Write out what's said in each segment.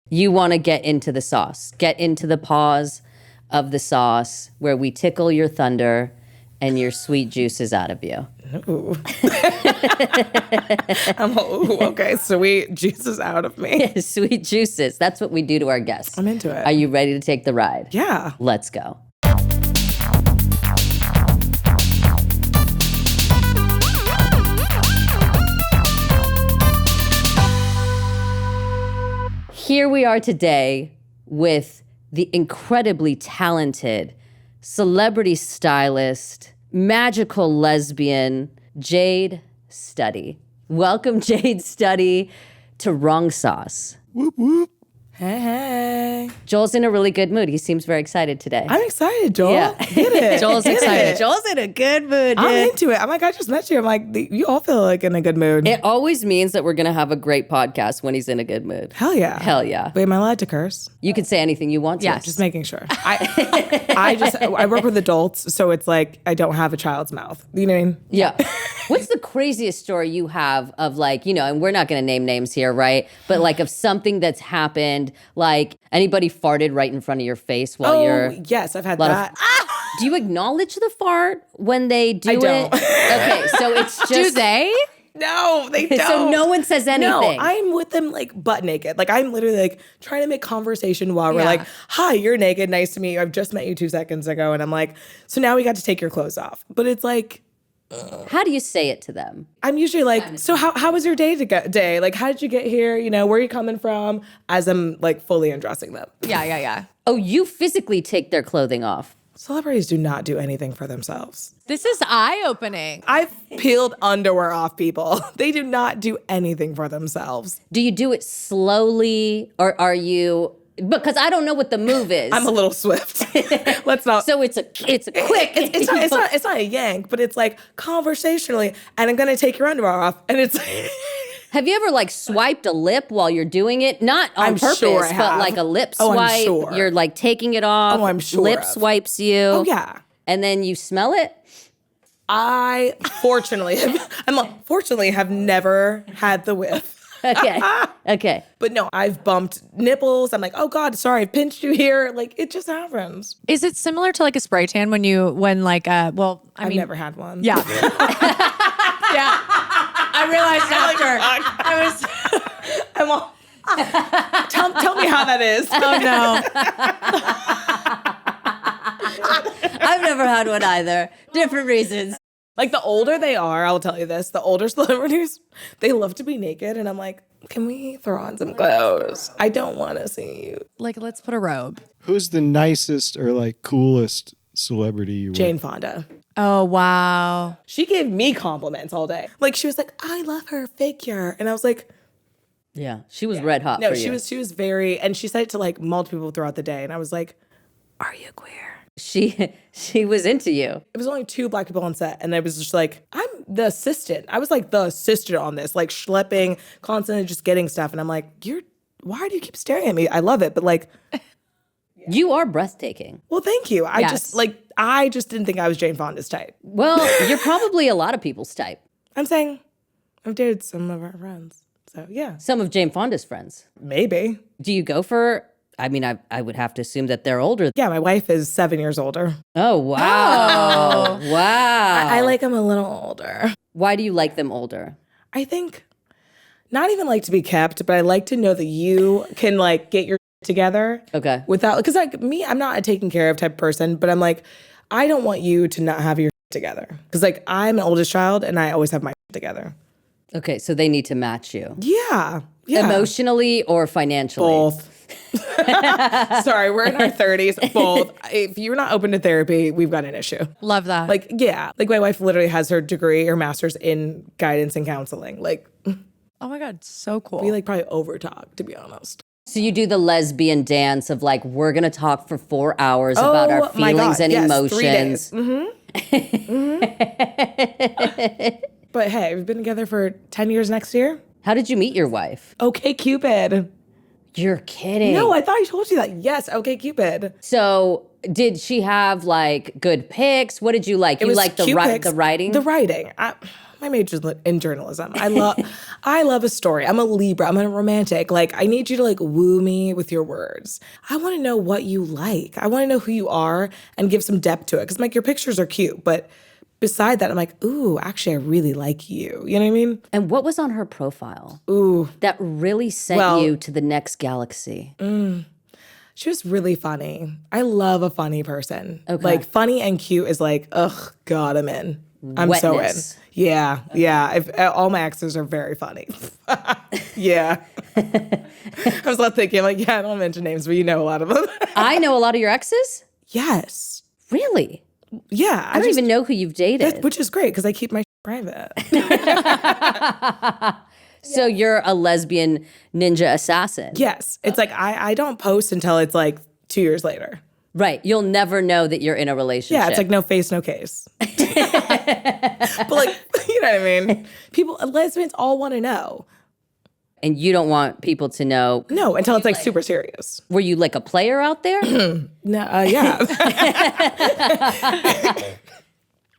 You want to get into the sauce. Get into the pause of the sauce where we tickle your thunder and your sweet juices out of you. Ooh. Okay. Sweet juices out of me. Sweet juices. That's what we do to our guests. I'm into it. Are you ready to take the ride? Yeah. Let's go. Here we are today with the incredibly talented celebrity stylist, magical lesbian, Jade Study. Welcome, Jade Study, to Wrong Sauce. Whoop, whoop. Hey. Joel's in a really good mood. He seems very excited today. I'm excited, Joel. Yeah. Get it. Joel's Get excited. it. Joel's in a good mood, dude. I'm into it. I'm like, I just met you. I'm like, you all feel like in a good mood. It always means that we're going to have a great podcast when he's in a good mood. Hell yeah. Hell yeah. Wait, am I allowed to curse? You can say anything you want to. Yeah, just making sure. I work with adults, so it's like I don't have a child's mouth. You know what I mean? Yeah. What's the craziest story you have of like, you know, and we're not going to name names here, right? But like of something that's happened, like anybody farted right in front of your face while you're... yes, I've had that. Do you acknowledge the fart when they do I it? don't. Okay, so it's just... Do they? No, they don't. So no one says anything. No, I'm with them like butt naked. Like I'm literally like trying to make conversation while we're Yeah. like, hi, you're naked. Nice to meet you. I've just met you 2 seconds ago. And I'm like, so now we got to take your clothes off. But it's like... How do you say it to them? I'm usually like, so how was your day? Like, how did you get here? You know, where are you coming from? As I'm like fully undressing them. Yeah. Oh, you physically take their clothing off. Celebrities do not do anything for themselves. This is eye-opening. I've peeled underwear off people. They do not do anything for themselves. Do you do it slowly or are you... Because I don't know what the move is. I'm a little swift. Let's not. So it's a quick. It's not a yank, but it's like conversationally, and I'm gonna take your underwear off, and it's. Have you ever like swiped a lip while you're doing it? Not on I'm purpose, sure I but have. like a lip Oh, swipe. I'm sure. You're like taking it off. Oh, I'm sure Lip of. swipes you. Oh yeah. And then you smell it. I fortunately have never had the whiff. Okay. But no, I've bumped nipples. I'm like, oh God, sorry, I pinched you here. Like it just happens. Is it similar to like a spray tan when I've never had one. Yeah. Yeah. I realized after. I'm all, tell me how that is. Oh no. I've never had one either. Different reasons. Like the older they are, I'll tell you this, the older celebrities, they love to be naked. And I'm like, can we throw on some clothes? I don't want to see you. Like, let's put a robe. Who's the nicest or like coolest celebrity you Jane Fonda. Oh, wow. She gave me compliments all day. Like she was like, I love her figure. And I was like, Yeah, she was red hot no, for she you. was very, and she said it to like multiple people throughout the day. And I was like, are you queer? She was into you. It was only 2 black people on set, and I was just like, I'm the assistant. I was like the assistant on this, like schlepping, constantly just getting stuff. And I'm like, why do you keep staring at me? I love it, but like, You are breathtaking. well, thank you. I Yes. just didn't think I was Jane Fonda's type. Well, you're probably a lot of people's type. I'm saying I've dated some of our friends. So yeah, Some of Jane Fonda's friends. maybe. Do you go for... I mean, I would have to assume that they're older. Yeah, my wife is 7 years older. Oh, wow. Wow. I like them a little older. Why do you like them older? I think not even like to be kept, but I like to know that you can like get your together. Okay. Without, because like me, I'm not a taken care of type of person, but I'm like, I don't want you to not have your together. Because like I'm an oldest child and I always have my together. Okay, so they need to match you. Yeah. Emotionally or financially? Both. Sorry, we're in our 30s. Both. If you're not open to therapy, we've got an issue. Love that. Like, yeah. Like my wife literally has her degree, her master's in guidance and counseling. Like, oh my God, so cool. we like probably over talk, to be honest. So you do the lesbian dance of like, we're going to talk for 4 hours about our my feelings God, and yes, emotions. 3 days. But hey, we've been together for 10 years next year. How did you meet your wife? Okay, Cupid. You're kidding. No, I thought I told you that. Yes, okay, Cupid. So did she have like good pics? What did you like? You like the cute pics. the writing? The writing. My major's in journalism. I I love a story. I'm a Libra. I'm a romantic. Like, I need you to like woo me with your words. I want to know what you like. I want to know who you are and give some depth to it. Because like your pictures are cute, but beside that, I'm like, ooh, actually, I really like you. You know what I mean? And what was on her profile? Ooh. That really sent you to the next galaxy. She was really funny. I love a funny person. Okay. Like, funny and cute is like, ugh, God, I'm in. I'm so in. Wetness. Yeah, yeah. All my exes are very funny. Yeah. I was not thinking, like, yeah, I don't mention names, but you know a lot of them. I know a lot of your exes? Yes. Really? Yeah. I don't even know who you've dated. Which is great, because I keep my private. So you're a lesbian ninja assassin. Yes. It's like, I don't post until it's like 2 years later. Right. You'll never know that you're in a relationship. Yeah, it's like no face, no case. But like, you know what I mean? Lesbians all want to know. And you don't want people to know. No, until it's like super serious. Were you like a player out there? No, yeah.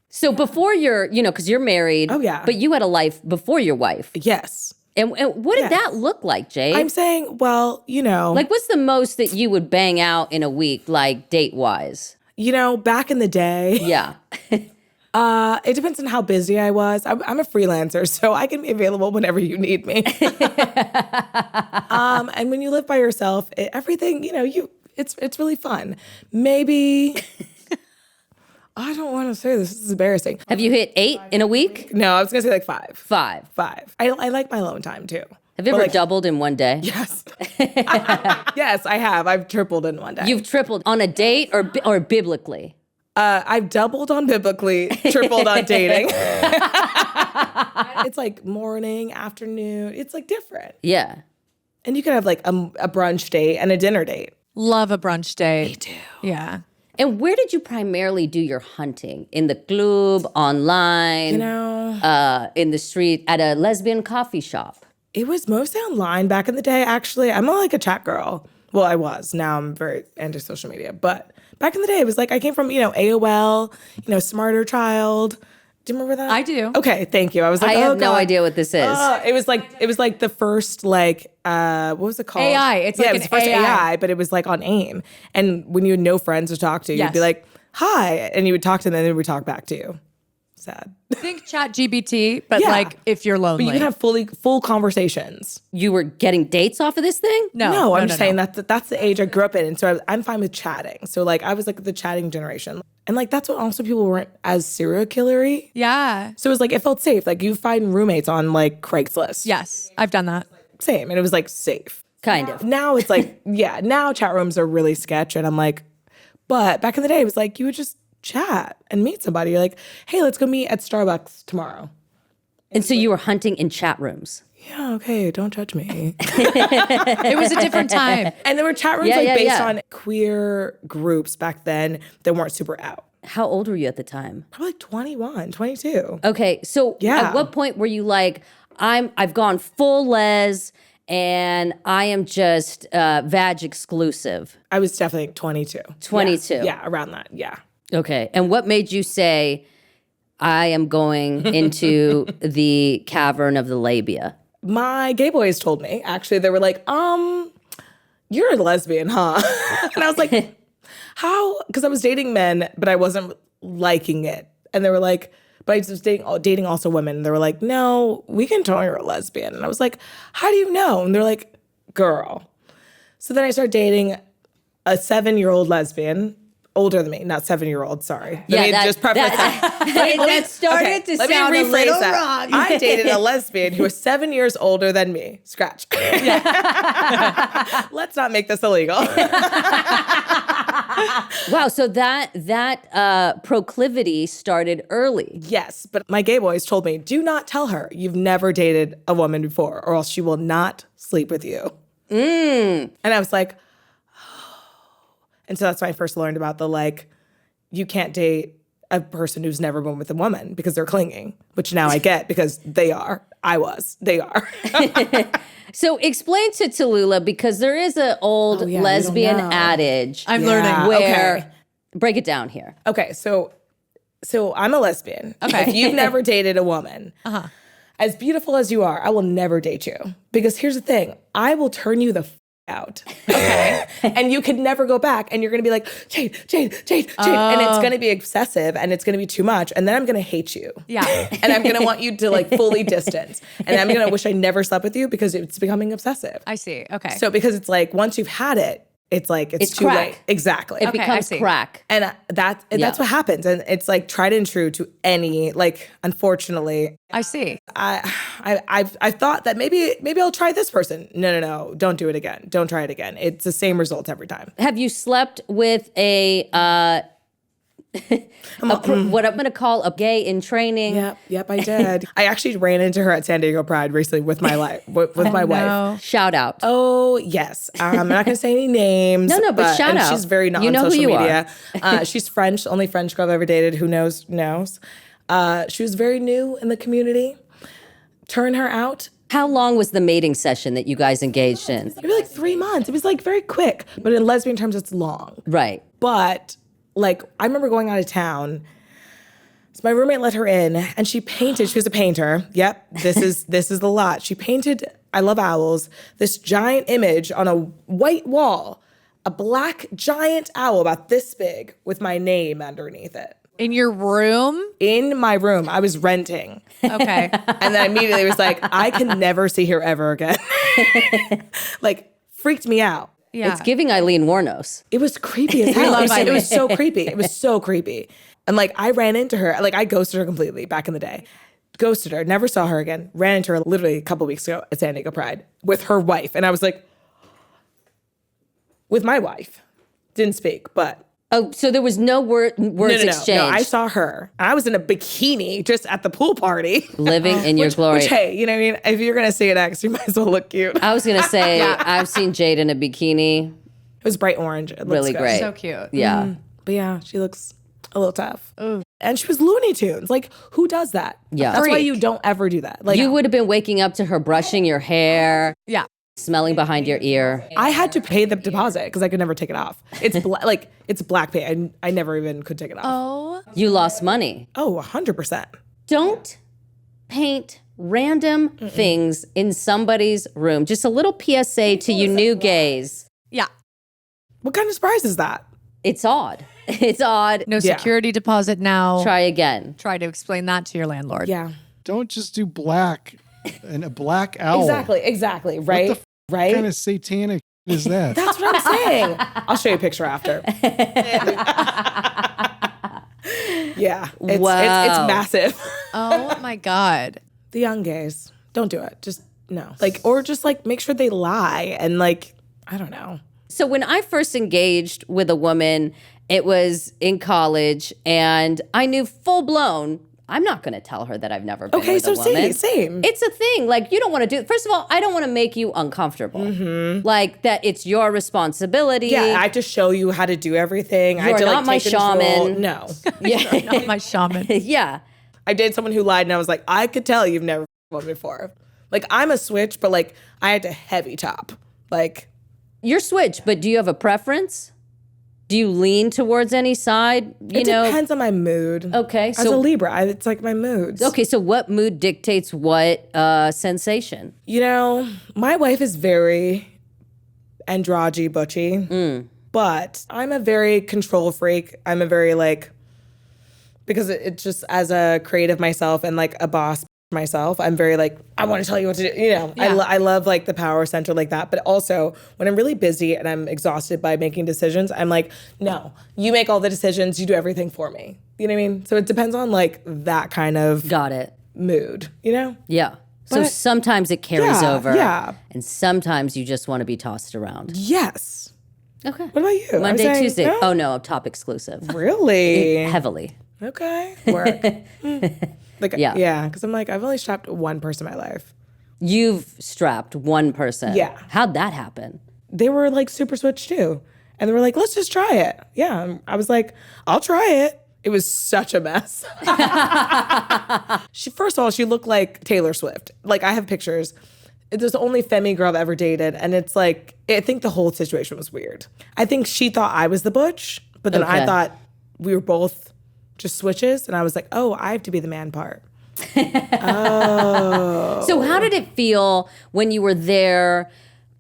So before because you're married. Oh, yeah. But you had a life before your wife. Yes. And what did that look like, Jade? I'm saying, well, like what's the most that you would bang out in a week, like date-wise? Back in the day, Yeah. it depends on how busy I was. I'm a freelancer, so I can be available whenever you need me. And when you live by yourself, everything, it's really fun. Maybe, I don't want to say this is embarrassing. Have you hit 8 in a week? No, I was going to say like 5. 5. 5. I like my alone time too. Have you ever doubled in one day? Yes. Yes, I have. I've tripled in one day. You've tripled on a date or biblically? I've doubled on biblically, tripled on dating. It's like morning, afternoon. It's like different. Yeah. And you can have like a brunch date and a dinner date. Love a brunch date. Me too. Yeah. And where did you primarily do your hunting? In the club, online, in the street, at a lesbian coffee shop? It was mostly online back in the day, actually. I'm not like a chat girl. Well, I was. Now I'm very into social media. But back in the day, it was like I came from, AOL, Smarter Child. Do you remember that? I do. Okay, thank you. I was like, I oh, have no God. idea what this is. It was like the first what was it called? AI. It's like it was an the first AI. but it was like on AIM. And when you had no friends to talk to, you'd be Yes. like, hi, and you would talk to them and they would talk back to you. Sad. Think chat GBT, but Yeah. like if you're lonely. But you can have full conversations. You were getting dates off of this thing? No, I'm just saying that's the age I grew up in, and so I'm fine with chatting. So like I was like the chatting generation, and like that's what also people weren't as serial killery. Yeah. So it was like it felt safe. Like you find roommates on like Craigslist. Yes. I've done that. Same, and it was like safe. Kind of. Now it's like now chat rooms are really sketch, and I'm like, but back in the day it was like you would just chat and meet somebody. You're like, hey, let's go meet at Starbucks tomorrow. And so you were hunting in chat rooms? Yeah, okay, don't judge me. It was a different time. And there were chat rooms based on queer groups back then that weren't super out. How old were you at the time? Probably like 21, 22. Okay, so Yeah. at what point were you like, I've gone full les and I am just vag exclusive? I was definitely 22. 22. Yeah, around that, yeah. Okay, and what made you say, I am going into the cavern of the labia? My gay boys told me, actually, they were like, you're a lesbian, huh? And I was like, how? Because I was dating men, but I wasn't liking it. And they were like, but I was dating also women. And they were like, no, we can tell you're a lesbian. And I was like, how do you know? And they're like, girl. So then I started dating a 7-year-old lesbian, older than me, not 7-year-old, sorry. Let me just preface that. That started to Let sound me a rephrase little that. wrong. I dated a lesbian who was 7 years older than me. Scratch. Let's not make this illegal. Wow, so that proclivity started early. Yes, but my gay boys told me, do not tell her you've never dated a woman before, or else she will not sleep with you. And I was like, oh. And so that's when I first learned about the you can't date a person who's never been with a woman because they're clinging, which now I get because they are. They are. So explain to Tallulah, because there is an old we don't lesbian know. adage. I'm learning. Where, break it down here. Okay, so I'm a lesbian. Okay. If you've never dated a woman, as beautiful as you are, I will never date you. Because here's the thing, I will turn you the out. Okay. And you could never go back. And you're going to be like, Jade. And it's going to be excessive and it's going to be too much. And then I'm going to hate you. Yeah. And I'm going to want you to like fully distance. And I'm going to wish I never slept with you because it's becoming obsessive. I see. Okay. So because it's like, once you've had it, it's like, it's too crack. late. Exactly. It Okay, I becomes see. crack. And that's what happens. And it's like tried and true to any, like, unfortunately, I see. I've thought that maybe I'll try this person. No. Don't do it again. Don't try it again. It's the same results every time. Have you slept with what I'm going to call a gay in training? Yep, I did. I actually ran into her at San Diego Pride recently with my with my wife. Shout out. Oh, yes. I'm not going to say any names. No, but shout out. She's very not You know on who social you media. She's French, only French girl I've ever dated. Who knows. She was very new in the community. Turn her out. How long was the mating session that you guys engaged in? Maybe like 3 months. It was like very quick. But in lesbian terms, it's long. Right. But like, I remember going out of town. So my roommate let her in and she painted. She was a painter. Yep, this is the lot. She painted, I love owls, this giant image on a white wall, a black giant owl about this big with my name underneath it. In your room? In my room. I was renting. Okay. And then immediately was like, I can never see her ever again. Like, freaked me out. Yeah. It's giving Eileen Warnos. It was creepy as hell. love It was Eileen. so creepy. It was so creepy. And like, I ran into her. Like, I ghosted her completely back in the day. Ghosted her. Never saw her again. Ran into her literally a couple weeks ago at San Diego Pride with her wife. And I was like, with my wife. Didn't speak, but. Oh, so there was no words exchanged. No, I saw her. I was in a bikini just at the pool party. Living in your glory. Which, hey, you know what I mean? If you're going to see an ex, you might as well look cute. I was going to say, I've seen Jade in a bikini. It was bright orange. It looks Really good. great. So cute. Yeah. But yeah, she looks a little tough. And she was Looney Tunes. Like, who does that? Yeah. That's why Freak. you don't ever do that. Like, You would have been waking up to her brushing your hair, Yeah. smelling behind your ear. I had to pay the deposit because I could never take it off. It's it's black pay. I never even could take it off. Oh. You lost money. Oh, 100%. Don't paint random things in somebody's room. Just a little PSA to you new gays. Yeah. What kind of surprise is that? It's odd. It's odd. No Yeah. security deposit now. Try again. Try to explain that to your landlord. Yeah. Don't just do black and a black owl. Exactly. Right? Right? What kind of satanic is that? That's what I'm saying. I'll show you a picture after. Yeah. It's Wow. massive. Oh my God. The young gays, don't do it. Just no. Like, or just like make sure they lie and like, I don't know. So when I first engaged with a woman, it was in college, and I knew full blown, I'm not going to tell her that I've never been Okay, with so a woman. same. It's a thing. Like, you don't want to do. First of all, I don't want to make you uncomfortable. Like that, it's your responsibility. Yeah, I have to show you how to do everything. I have You're to like not my take control. shaman. No. Yeah. Not my shaman. Yeah. I dated someone who lied and I was like, I could tell you've never one before. Like, I'm a switch, but like I had to heavy top. Like, You're switch, but do you have a preference? Do you lean towards any side? You it know. depends on my mood. Okay, As a so Libra, it's like my moods. okay, so what mood dictates what sensation? You know, my wife is very androgy butchy, but I'm a very control freak. I'm a very like, because it's just as a creative myself and like a boss myself, I'm very like, I want to tell you what to do. You know, Yeah. I love like the power center like that. But also when I'm really busy and I'm exhausted by making decisions, I'm like, no, you make all the decisions. You do everything for me. You know what I mean? So it depends on like that kind of Got it. mood, you know? Yeah. So But- sometimes it carries Yeah, over. yeah. And sometimes you just want to be tossed around. Yes. Okay. What about you? Monday, I'm saying, Tuesday. no? Oh no, top exclusive. Really? Heavily. Okay. Work. Like, Yeah. yeah. Because I'm like, I've only strapped one person in my life. You've strapped one person. Yeah. How'd that happen? They were like super switch too. And they were like, let's just try it. Yeah. And I was like, I'll try it. It was such a mess. First of all, she looked like Taylor Swift. Like, I have pictures. It was the only femi girl I've ever dated. And it's like, I think the whole situation was weird. I think she thought I was the butch, but then I Okay. thought we were both just switches. And I was like, oh, I have to be the man part. Oh. So how did it feel when you were there,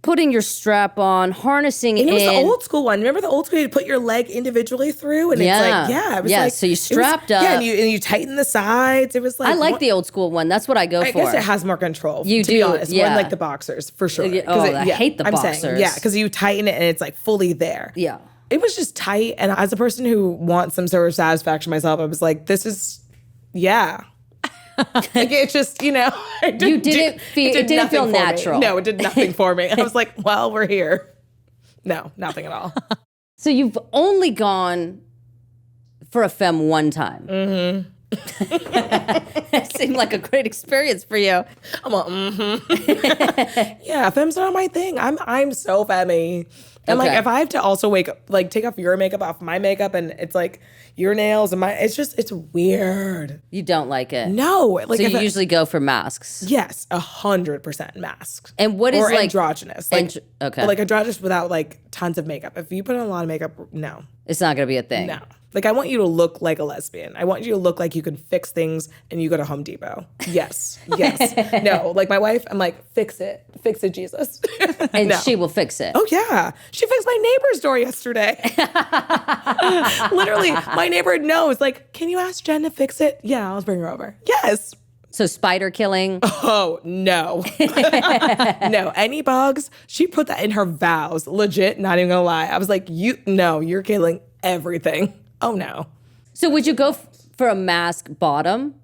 putting your strap on, harnessing And it was the in? old school one. Remember the old school? You put your leg individually through, and Yeah. it's like, it was Yeah, like so you it was- strapped up. Yeah, and you tighten the sides. It was like I like the old school one. That's what I go I for. guess it has more control. You to be do, honest, yeah. more like the boxers for sure. Yeah, 'Cause I hate the I'm saying, boxers. yeah, because you tighten it and it's like fully there. Yeah. It was just tight, and as a person who wants some sort of satisfaction myself, I was like, this is, yeah. Like it just, it You didn't feel- it didn't nothing feel for me. natural. No, it did nothing for me. I was like, well, we're here. No, nothing at all. So you've only gone for a femme one time. Mm-hmm. It seemed like a great experience for you. I'm like, yeah, femme's not my thing. I'm so femmy. And like, Okay. if I have to also take off your makeup off my makeup, and it's like your nails and it's weird. You don't like it. No, like So if you it- usually go for masks. yes, 100% masked. And what is or like androgynous? Like, okay. but like androgynous without like tons of makeup. If you put on a lot of makeup, no. It's not going to be a thing. No. Like, I want you to look like a lesbian. I want you to look like you can fix things and you go to Home Depot. Yes. Yes. No. Like, my wife, I'm like, fix it. Fix it, Jesus. And No. she will fix it. Oh, yeah. She fixed my neighbor's door yesterday. Literally, my neighbor knows. Like, can you ask Jen to fix it? Yeah, I'll bring her over. Yes. So spider killing. Oh, no. No. Any bugs? She put that in her vows. Legit, not even gonna lie. I was like, you're killing everything. Oh, no. So would you go for a mask bottom?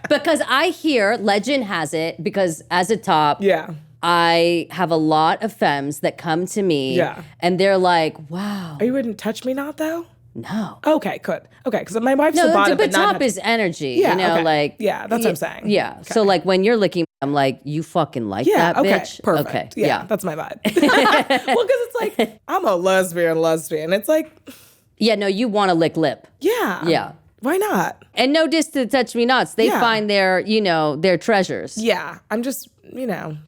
Because I hear, legend has it, because as a top, Yeah. I have a lot of femmes that come to me Yeah. and they're like, wow, Oh, you wouldn't touch me not, though? no. Okay, good. Okay, because my wife's No, the bottom, but not top is energy, Yeah, you know, okay. like. Yeah, that's what I'm saying. Yeah. So like when you're licking, I'm like, you fucking like Yeah, that okay, bitch? perfect. Okay, Yeah, that's my vibe. Well, because it's like, I'm a lesbian. It's like, Yeah, no, you want to lick lip. yeah. Yeah. Why not? And no diss to touch me nots. They Yeah. find their, their treasures. Yeah, I'm just,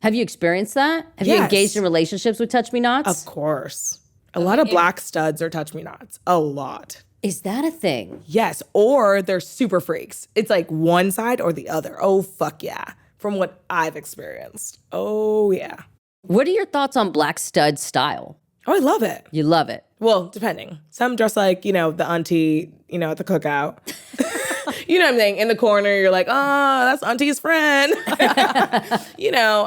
Have you experienced that? Have you Yes. engaged in relationships with touch me nots? of course. A lot of black studs are touch me nots. A lot. Is that a thing? Yes, or they're super freaks. It's like one side or the other. Oh, fuck yeah. From what I've experienced. Oh, yeah. What are your thoughts on black stud style? Oh, I love it. You love it. Well, depending. Some dress like, the auntie, at the cookout. You know what I'm saying? In the corner, you're like, oh, that's auntie's friend.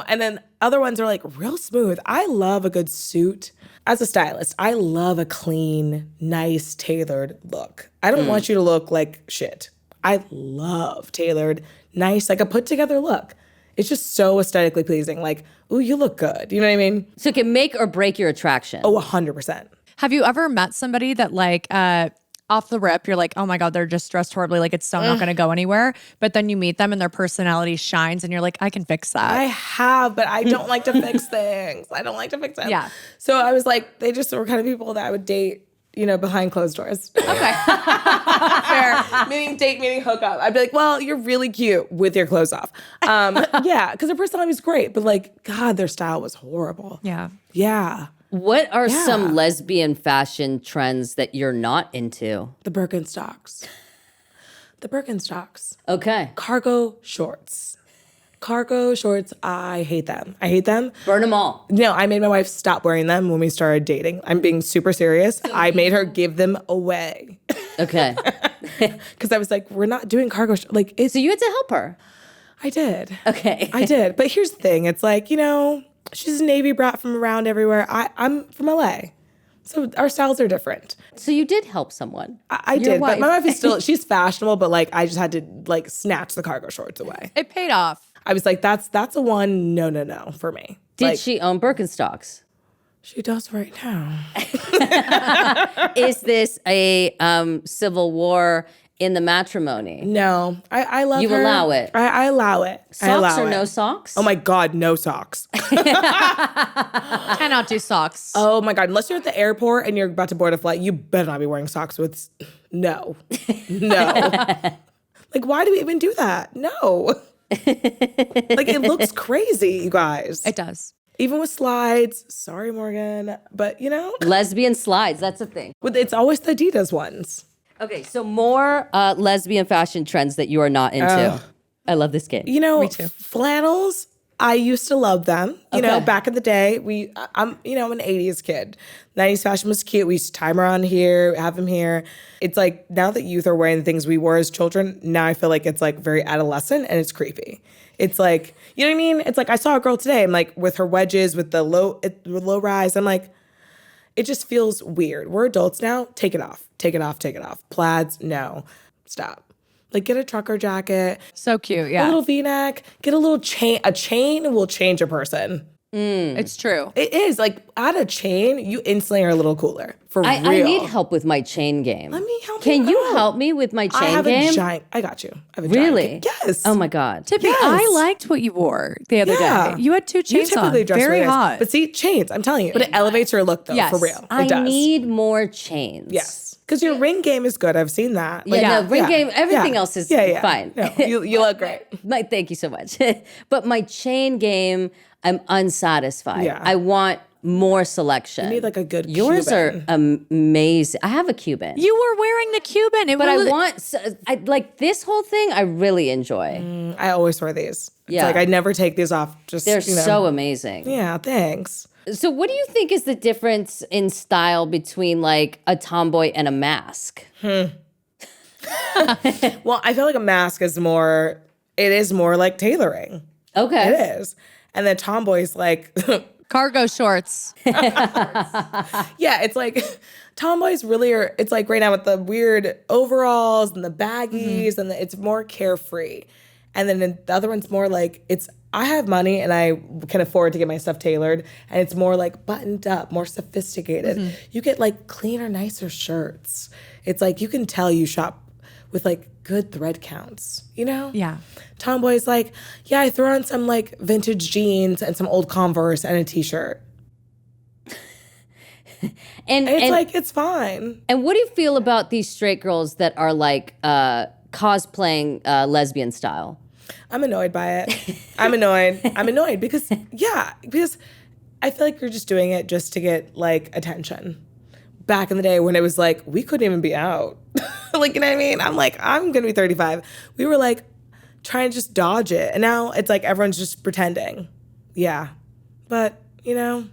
And then other ones are like real smooth. I love a good suit. As a stylist, I love a clean, nice, tailored look. I don't want you to look like shit. I love tailored, nice, like a put together look. It's just so aesthetically pleasing. Like, ooh, you look good. You know what I mean? So it can make or break your attraction. Oh, 100%. Have you ever met somebody that like off the rip, you're like, oh my God, they're just dressed horribly, like it's so not gonna go anywhere. But then you meet them and their personality shines and you're like, I can fix that. I have, but I don't like to fix things. I don't like to fix them. Yeah. So I was like, they just were kind of people that I would date, behind closed doors. Okay. Fair. Meaning hook up. I'd be like, well, you're really cute with your clothes off. Yeah, because their personality was great, but like, God, their style was horrible. Yeah. Yeah. What are Yeah. some lesbian fashion trends that you're not into? The Birkenstocks. Okay. Cargo shorts. I hate them. Burn them all. No, I made my wife stop wearing them when we started dating. I'm being super serious. I made her give them away. Okay. Because I was like, we're not doing cargo like it's So you had to help her. I did. Okay. I did. But here's the thing. It's like, she's a Navy brat from around everywhere. I'm from LA. So our styles are different. So you did help someone. I Your did. But my wife. wife is still, she's fashionable, but like I just had to like snatch the cargo shorts away. It paid off. I was like, that's a one no for me. Did Like, she own Birkenstocks? She does right now. Is this a Civil War in the matrimony? No, I love You her. allow it. I allow it. I allow Socks or it. no socks? Oh my God, no socks. Cannot do socks. Oh my God, unless you're at the airport and you're about to board a flight, you better not be wearing socks with, no. Like, why do we even do that? No. Like, it looks crazy, you guys. It does. Even with slides, sorry, Morgan, but Lesbian slides, that's a thing. it's always the Adidas ones. Okay, so more lesbian fashion trends that you are not into. I love this game. You know, Me too. flannels, I used to love them. You know, Okay. back in the day, I'm an 80s kid. 90s fashion was cute. We used to tie them around here, have them here. It's like now that youth are wearing the things we wore as children, now I feel like it's like very adolescent and it's creepy. It's like, you know what I mean? It's like I saw a girl today, I'm like with her wedges, with the low rise. I'm like, it just feels weird. We're adults now. Take it off. Take it off. Take it off. Plaids, no. Stop. Like get a trucker jacket, So cute. a Yeah. little V-neck, get a little chain. A chain will change a person. It's true. It is. Like add a chain, you instantly are a little cooler. For real. I need help with my chain game. Let me help Can you you out. help me with my chain I have game? a giant. I got you. I have a Really? Giant, yes. Oh my God. Tippy, Yes. I liked what you wore the other day. You had two chains you typically on. dress Very really nice. hot. But see, chains, I'm telling you. But it elevates your look though, Yes. for real. It I does. need more chains. Yes. Because your ring game is good. I've seen that. Yeah, Like, no, ring game, everything else is fine. No, you look great. Thank you so much. But my chain game, I'm unsatisfied. Yeah. I want more selection. You need like a good Yours Cuban. are amazing. I have a Cuban. You were wearing the Cuban. but I want, like this whole thing, I really enjoy. I always wear these. It's Yeah. like I never take these off. Just They're you know. so amazing. Yeah, thanks. So what do you think is the difference in style between like a tomboy and a mask? Well, I feel like a mask is more. It is more like tailoring. Okay. It is, and then tomboy's like. cargo shorts. Yeah, it's like tomboys really are. It's like right now with the weird overalls and the baggies, and it's more carefree. And then the other one's more like it's. I have money and I can afford to get my stuff tailored, and it's more like buttoned up, more sophisticated. You get like cleaner, nicer shirts. It's like you can tell you shop with like good thread counts. You know? Yeah. Tomboy's like, yeah, I throw on some like vintage jeans and some old Converse and a t-shirt. And It's like, it's fine. And what do you feel about these straight girls that are like cosplaying lesbian style? I'm annoyed by it. I'm annoyed because I feel like you're just doing it just to get like attention. Back in the day when it was like, we couldn't even be out. Like, you know what I mean? I'm like, I'm going to be 35. We were like trying to just dodge it. And now it's like everyone's just pretending. Yeah. But, you know,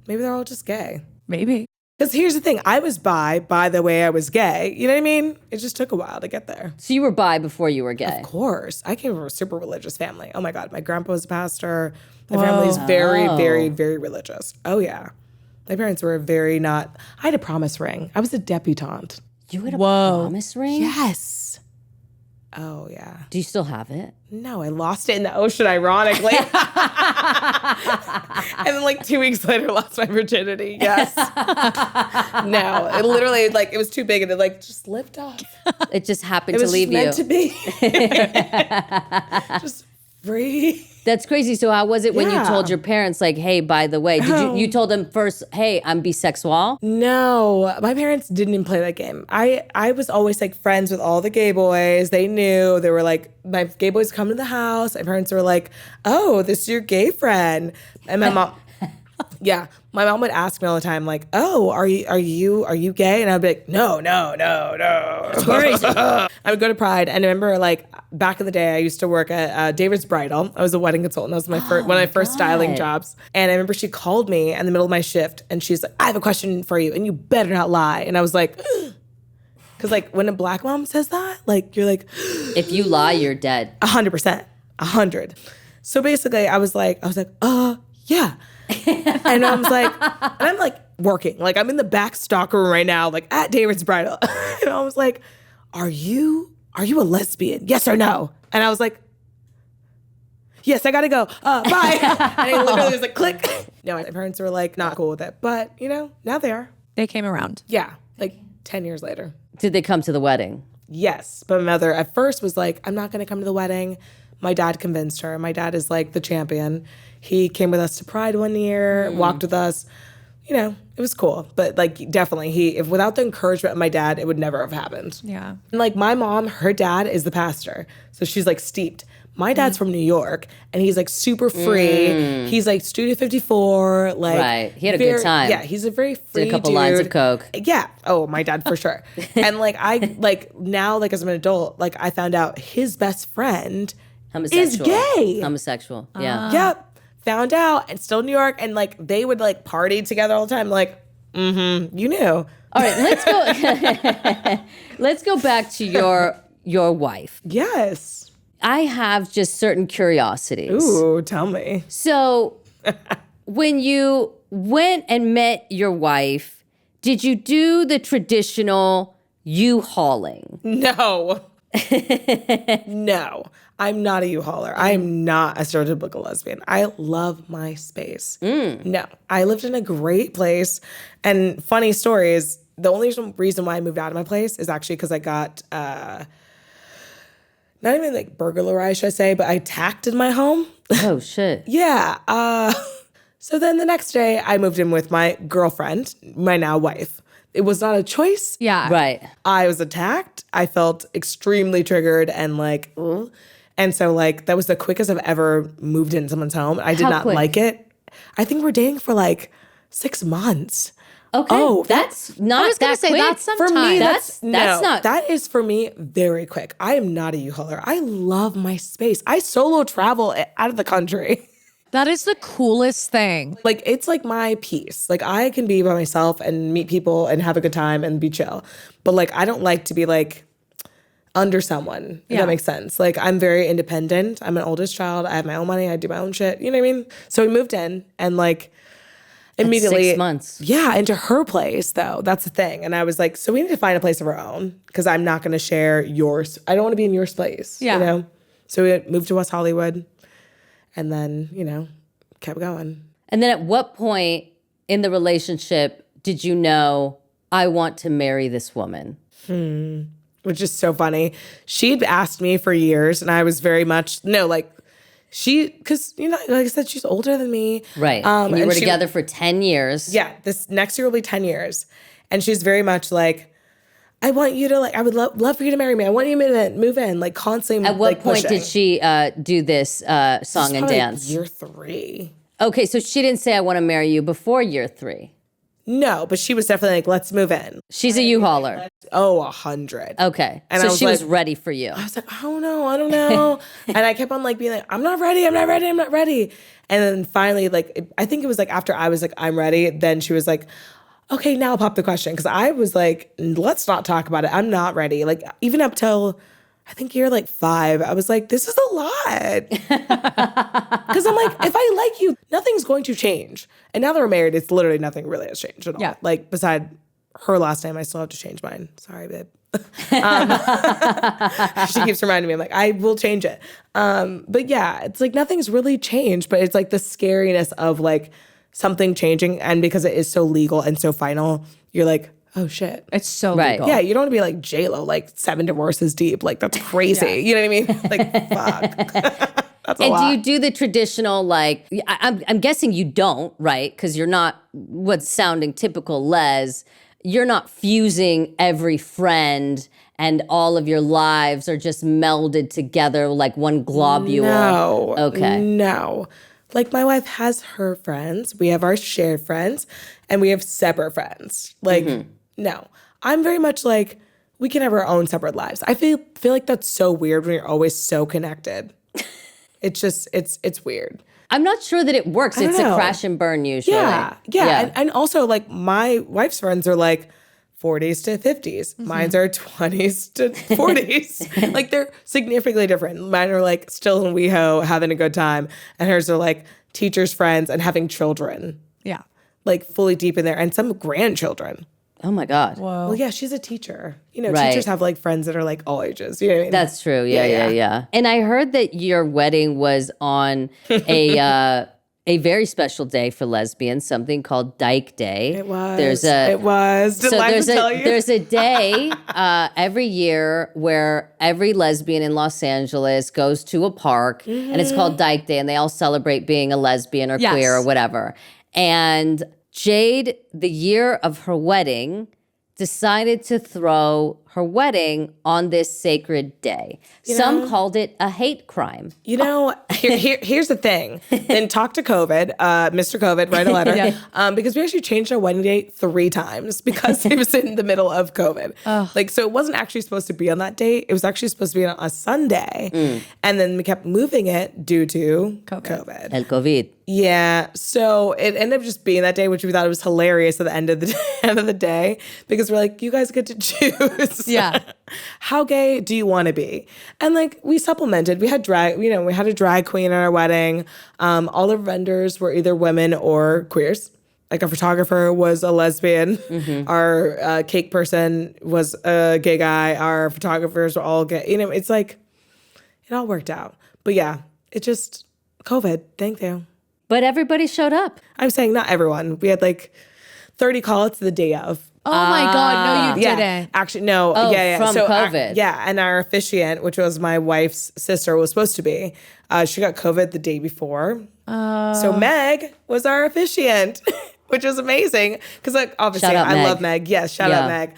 maybe they're all just gay. Maybe. Because here's the thing. I was bi the way I was gay. You know what I mean? It just took a while to get there. So you were bi before you were gay. Of course. I came from a super religious family. Oh my God. My grandpa was a pastor. My family's very, very, very religious. Oh yeah. My parents were very not. I had a promise ring. I was a debutante. You had a promise ring? Yes. Oh yeah. Do you still have it? No, I lost it in the ocean, ironically. And then like 2 weeks later, lost my virginity. Yes. No, it literally like it was too big and it like just slipped off. It just happened It to was leave just you. meant to be. Just free. That's crazy. So how was it when you Yeah. told your parents, like, hey, by the way, did you told them first, hey, I'm bisexual? No, my parents didn't even play that game. I was always like friends with all the gay boys. They knew. They were like, my gay boys come to the house. My parents were like, oh, this is your gay friend. And my mom, yeah, my mom would ask me all the time, like, oh, are you gay? And I'd be like, no. Crazy. I would go to Pride, and I remember like back in the day, I used to work at David's Bridal. I was a wedding consultant. That was my first one of my first styling jobs. And I remember she called me in the middle of my shift, and she's like, I have a question for you, and you better not lie. And I was like, because like when a black mom says that, like you're like, If you lie, you're dead. 100%, 100. So basically, I was like, yeah. And I was like, and I'm like working, like I'm in the back stock room right now, like at David's Bridal. And I was like, are you a lesbian? Yes or no? And I was like, yes, I gotta go. Bye. And it literally was like, click. No, my parents were like not cool with it, but you know, now they are. They came around. Yeah, like 10 years later. Did they come to the wedding? Yes, but my mother at first was like, I'm not gonna come to the wedding. My dad convinced her. My dad is like the champion. He came with us to Pride one year, walked with us. You know, it was cool. But like definitely if without the encouragement of my dad, it would never have happened. Yeah. And like my mom, her dad is the pastor. So she's like steeped. My dad's from New York, and he's like super free. He's like Studio 54. Like, Right. He had a good time. Yeah, he's a very free Did a couple dude. lines of coke. Yeah. Oh, my dad for sure. And like I like now, like as I'm an adult, like I found out his best friend is gay. Homosexual. Yeah. Yep. Found out, and still in New York, and like they would like party together all the time. Like, you knew. All right, let's go. Let's go back to your wife. Yes. I have just certain curiosities. Ooh, tell me. So, when you went and met your wife, did you do the traditional U-hauling? No. No. I'm not a U-hauler. I am not a stereotypical lesbian. I love my space. No. I lived in a great place. And funny story is, the only reason why I moved out of my place is actually because I got, not even like burglarized, should I say, but I attacked in my home. Oh, shit. Yeah. So then the next day, I moved in with my girlfriend, my now wife. It was not a choice. Yeah. Right. I was attacked. I felt extremely triggered and like, ugh. And so like that was the quickest I've ever moved in someone's home. I did How not quick? like it. I think we're dating for like 6 months. Okay. Oh, that's not I was gonna that say quick. that's some For me, time. That's not. That is for me very quick. I am not a U-hauler. I love my space. I solo travel out of the country. That is the coolest thing. Like, it's like my peace. Like, I can be by myself and meet people and have a good time and be chill. But, like, I don't like to be, like, under someone, if Yeah. that makes sense. Like, I'm very independent. I'm an oldest child. I have my own money. I do my own shit. You know what I mean? So we moved in and, like, immediately. 6 months. Yeah, into her place, though. That's the thing. And I was like, so we need to find a place of our own because I'm not going to share yours. I don't want to be in your space. Yeah. You know? So we moved to West Hollywood. And then, you know, kept going. And then at what point in the relationship did you know, I want to marry this woman? Which is so funny. She'd asked me for years, and I was very much, no, like, because, you know, like I said, she's older than me. Right. And you and were she- together for 10 years. Yeah, this next year will be 10 years. And she's very much like, I want you to, like, I would love for you to marry me. I want you to move in, like, constantly. At what like, point pushing. did she do this song and Probably, dance? Like, year 3. Okay, so she didn't say, I want to marry you before year 3. No, but she was definitely like, let's move in. She's a U-hauler. Oh, 100. Okay. And so I was she was like- ready for you. I was like, I don't know. And I kept on like being like, I'm not ready. And then finally, like, I think it was like after I was like, I'm ready. Then she was like, okay, now pop the question. Cause I was like, let's not talk about it. I'm not ready. Like even up till I think year like 5, I was like, this is a lot. Cause I'm like, if I like you, nothing's going to change. And now that we're married, it's literally nothing really has changed at all. Yeah. Like beside her last name, I still have to change mine. Sorry, babe. She keeps reminding me, I'm like, I will change it. But yeah, it's like nothing's really changed, but it's like the scariness of like something changing. And because it is so legal and so final, you're like, oh shit. It's so Right. legal. Yeah, you don't want to be like J-Lo, like 7 divorces deep. Like that's crazy. You know what I mean? Like, fuck. That's a And lot. do you do the traditional, like, I'm guessing you don't, right? Because you're not what's sounding typical les. You're not fusing every friend and all of your lives are just melded together like one globule. No. Okay. No. Like my wife has her friends. We have our shared friends and we have separate friends. Like, no. I'm very much like, we can have our own separate lives. I feel like that's so weird when you're always so connected. It's just, it's weird. I'm not sure that it works. don't It's know. a crash and burn usually. Yeah. And also like my wife's friends are like 40s to 50s. Mine's are 20s to 40s. Like they're significantly different. Mine are like still in WeHo having a good time. And hers are like teachers' friends and having children. Yeah. Like fully deep in there and some grandchildren. Oh my God. Well, yeah, she's a teacher. You know, Right. teachers have like friends that are like all ages. You know what I mean? That's true. Yeah. And I heard that your wedding was on a very special day for lesbians, something called Dyke Day. It was. Did Liza tell you? There's a day every year where every lesbian in Los Angeles goes to a park, and it's called Dyke Day, and they all celebrate being a lesbian or Yes. queer or whatever. And Jade, the year of her wedding, decided to throw her wedding on this sacred day. Some called it a hate crime. You know, here's the thing. Then talk to COVID, Mr. COVID, write a letter. Because we actually changed our wedding date 3 times because it was in the middle of COVID. Like, so it wasn't actually supposed to be on that date. It was actually supposed to be on a Sunday. And then we kept moving it due to COVID. El COVID. Yeah, so it ended up just being that day, which we thought it was hilarious at the end of the day, because we're like, you guys get to choose. Yeah. How gay do you want to be? And like we supplemented. We had we had a drag queen at our wedding. All the vendors were either women or queers. Like, our photographer was a lesbian. Our cake person was a gay guy. Our photographers were all gay. You know, it's like it all worked out. But yeah, it just COVID. Thank you. But everybody showed up. I'm saying not everyone. We had like 30 call-outs the day of. Oh my God, no, you Yeah, didn't. actually, no. Oh, yeah. from So COVID. and our officiant, which was my wife's sister, was supposed to be. She got COVID the day before. So Meg was our officiant, which was amazing. Because like, obviously, Shout out I Meg. love Meg. Yes, shout out Meg.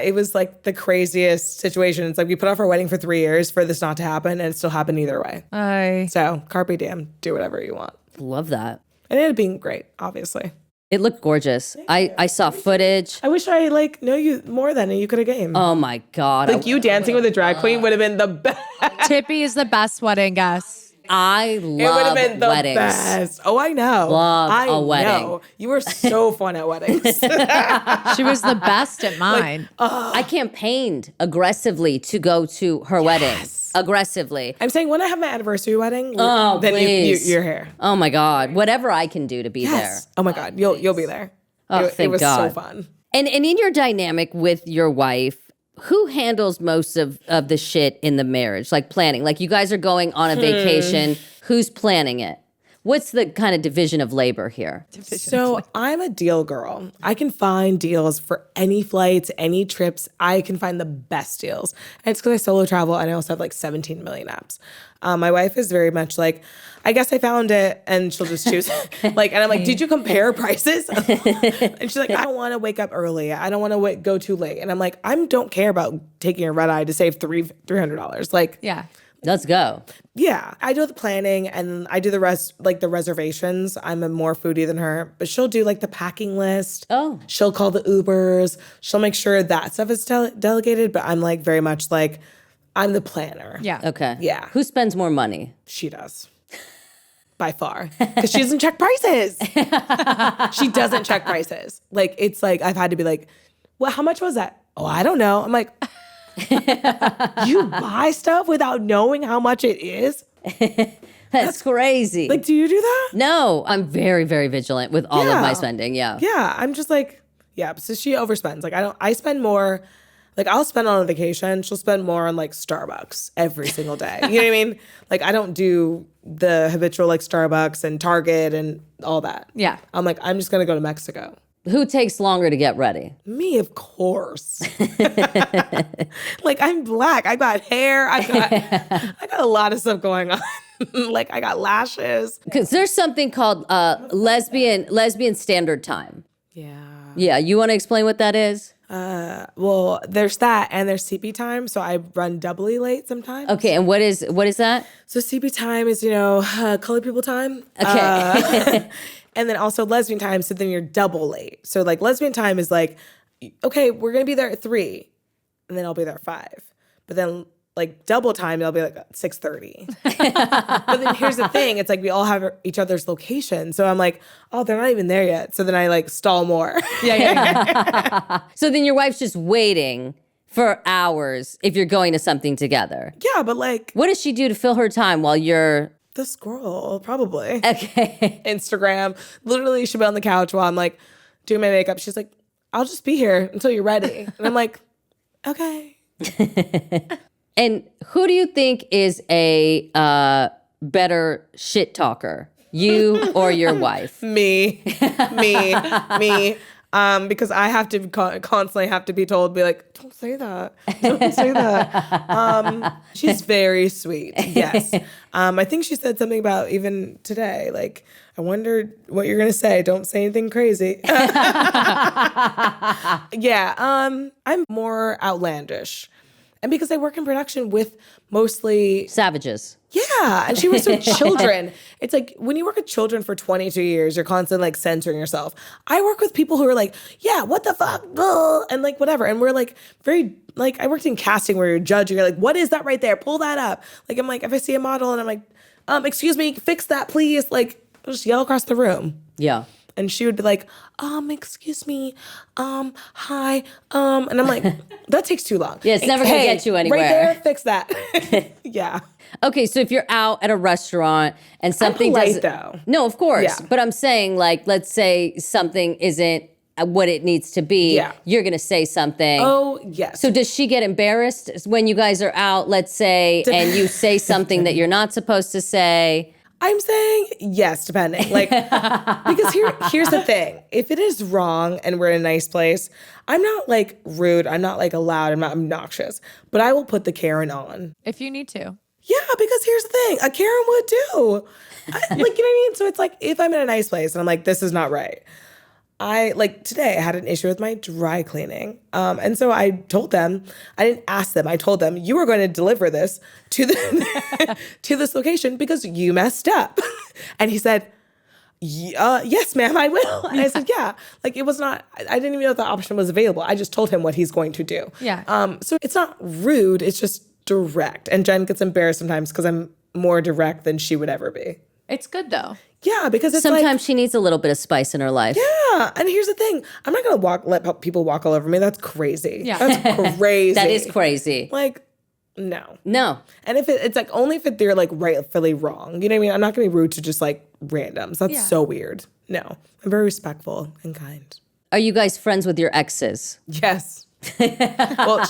It was like the craziest situation. It's like we put off our wedding for 3 years for this not to happen, and it still happened either way. So carpe diem, do whatever you want. Love that. And it ended up being great, obviously. It looked gorgeous. I saw footage. I wish I know you more then and you could have game. Oh my God. Like you dancing with a drag queen would have been the best. Tippy is the best wedding guest. I It would have love been the weddings. best. Oh, I know. Love a wedding. Know. You were so fun at weddings. She was the best at mine. I campaigned aggressively to go to her wedding. Aggressively. I'm saying when I have my anniversary wedding, Oh, then please. you're here. Oh my God. Whatever I can do to be there. Oh my God, you'll be there. Oh, it thank was God. so fun. And in your dynamic with your wife, who handles most of the shit in the marriage? Like planning. Like you guys are going on a vacation. Who's planning it? What's the kind of division of labor here? So I'm a deal girl. I can find deals for any flights, any trips. I can find the best deals. And it's because I solo travel and I also have like 17 million apps. My wife is very much like, I guess I found it, and she'll just choose. And I'm like, did you compare prices? And she's like, I don't want to wake up early. I don't want to go too late. And I'm like, I don't care about taking a red eye to save $300. Like, Yeah. Let's go. yeah, I do the planning and I do the rest, like the reservations. I'm a more foodie than her, but she'll do like the packing list. Oh. She'll call the Ubers. She'll make sure that stuff is delegated, but I'm like very much like, I'm the planner. Yeah. Okay. Yeah. Who spends more money? She does. By far. Because she doesn't check prices. She doesn't check prices. Like, it's like, I've had to be like, well, how much was that? Oh, I don't know. I'm like, you buy stuff without knowing how much it is? That's crazy. Like, do you do that? No, I'm very, very vigilant with all of my Yeah. spending. Yeah. Yeah, I'm just like, yeah, so she overspends. Like, I spend more, like, I'll spend on a vacation. She'll spend more on, like, Starbucks every single day. You know what I mean? Like, I don't do the habitual, like, Starbucks and Target and all that. Yeah. I'm like, I'm just going to go to Mexico. Who takes longer to get ready? Me, of course. Like, I'm black. I got hair. I got a lot of stuff going on. Like, I got lashes. Because there's something called lesbian standard time. Yeah. Yeah, you want to explain what that is? Well, there's that, and there's CP time, so I run doubly late sometimes. Okay, and what is that? So CP time is, colored people time. Okay. And then also lesbian time, so then you're double late. So like lesbian time is like, okay, we're gonna be there at 3, and then I'll be there at 5. But then like double time, I'll be like at 6:30. But then here's the thing, it's like we all have each other's location. So I'm like, oh, they're not even there yet. So then I like stall more. Yeah. So then your wife's just waiting for hours if you're going to something together. Yeah, but like What does she do to fill her time while you're... the scroll, probably. Okay. Instagram. Literally, she'll be on the couch while I'm like doing my makeup. She's like, I'll just be here until you're ready. And I'm like, okay. And who do you think is a better shit talker? You or your wife? Me. Because I have to constantly have to be told, be like, don't say that. Don't say that. She's very sweet. Yes. I think she said something about even today, like, I wonder what you're going to say. Don't say anything crazy. Yeah. I'm more outlandish. And because I work in production with mostly Savages. yeah, and she works with children. It's like when you work with children for 22 years, you're constantly like censoring yourself. I work with people who are like, yeah, what the fuck? Ugh, and like whatever. And we're like very like I worked in casting where you're judging, you're like, what is that right there? Pull that up. Like I'm like, if I see a model and I'm like, excuse me, fix that, please. Like I'll just yell across the room. Yeah. And she would be like, excuse me, hi, and I'm like, that takes too long. Yeah, it's never gonna get you anywhere. Right there, fix that. Yeah. Okay, so if you're out at a restaurant and something polite, doesn't, though. No, of course. Yeah. But I'm saying, like, let's say something isn't what it needs to be. Yeah. You're gonna say something. Oh, yes. So does she get embarrassed when you guys are out, let's say, and you say something that you're not supposed to say? I'm saying yes, depending. Like, because here's the thing. If it is wrong and we're in a nice place, I'm not like rude. I'm not like loud. I'm not obnoxious. But I will put the Karen on. If you need to. Yeah, because here's the thing. A Karen would too. Like, you know what I mean? So it's like, if I'm in a nice place and I'm like, this is not right. Like today I had an issue with my dry cleaning. And so I told them, I didn't ask them, I told them, you are going to deliver this to the to this location because you messed up. And he said, yes, ma'am, I will. And I said, yeah. Like it was not, I didn't even know the option was available. I just told him what he's going to do. Yeah. So it's not rude, it's just direct. And Jen gets embarrassed sometimes because I'm more direct than she would ever be. It's good though. Yeah, because it's Sometimes she needs a little bit of spice in her life. yeah, and here's the thing. I'm not going to let people walk all over me. That's crazy. Yeah. That's crazy. That is crazy. Like, no. No. And if it's like only if they're like rightfully wrong. You know what I mean? I'm not going to be rude to just like randoms. That's Yeah. so weird. No. I'm very respectful and kind. Are you guys friends with your exes? Yes. Well,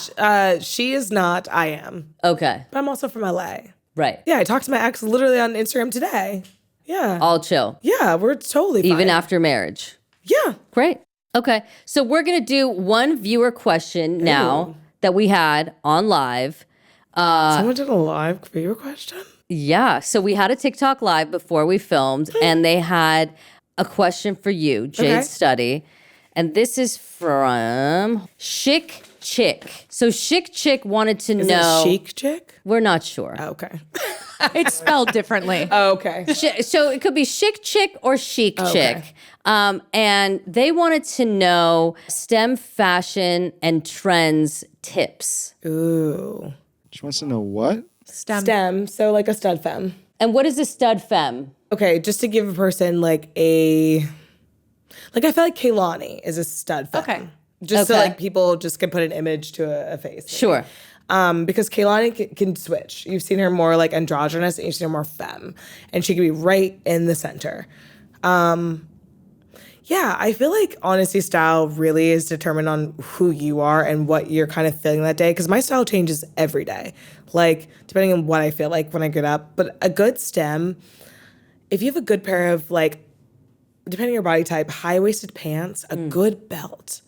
she is not. I am. Okay. But I'm also from LA. Right. Yeah, I talked to my ex literally on Instagram today. Yeah. All chill. Yeah, we're totally fine. Even after marriage. Yeah. Great. Okay. So we're going to do one viewer question now that we had on live. Someone did a live viewer question? Yeah. So we had a TikTok live before we filmed, and they had a question for you, Jade Okay. Study. And this is from Chic Chick. So Chic Chick wanted to Is know. it chic chick? We're not sure. Okay. It's spelled differently. Okay. So it could be Chic Chick or Chic Okay. Chick. And they wanted to know STEM fashion and trends tips. Ooh. She wants to know what? STEM, so like a stud femme. And what is a stud femme? Okay, just to give a person like I feel like Kaylani is a stud femme. Okay. Just so Okay. like people just can put an image to a face. Sure. Because Kaylani can switch. You've seen her more like androgynous and you've seen her more femme. And she can be right in the center. Yeah, I feel like honesty style really is determined on who you are and what you're kind of feeling that day. Because my style changes every day, like depending on what I feel like when I get up. But a good stem, if you have a good pair of like, depending on your body type, high-waisted pants, a good belt,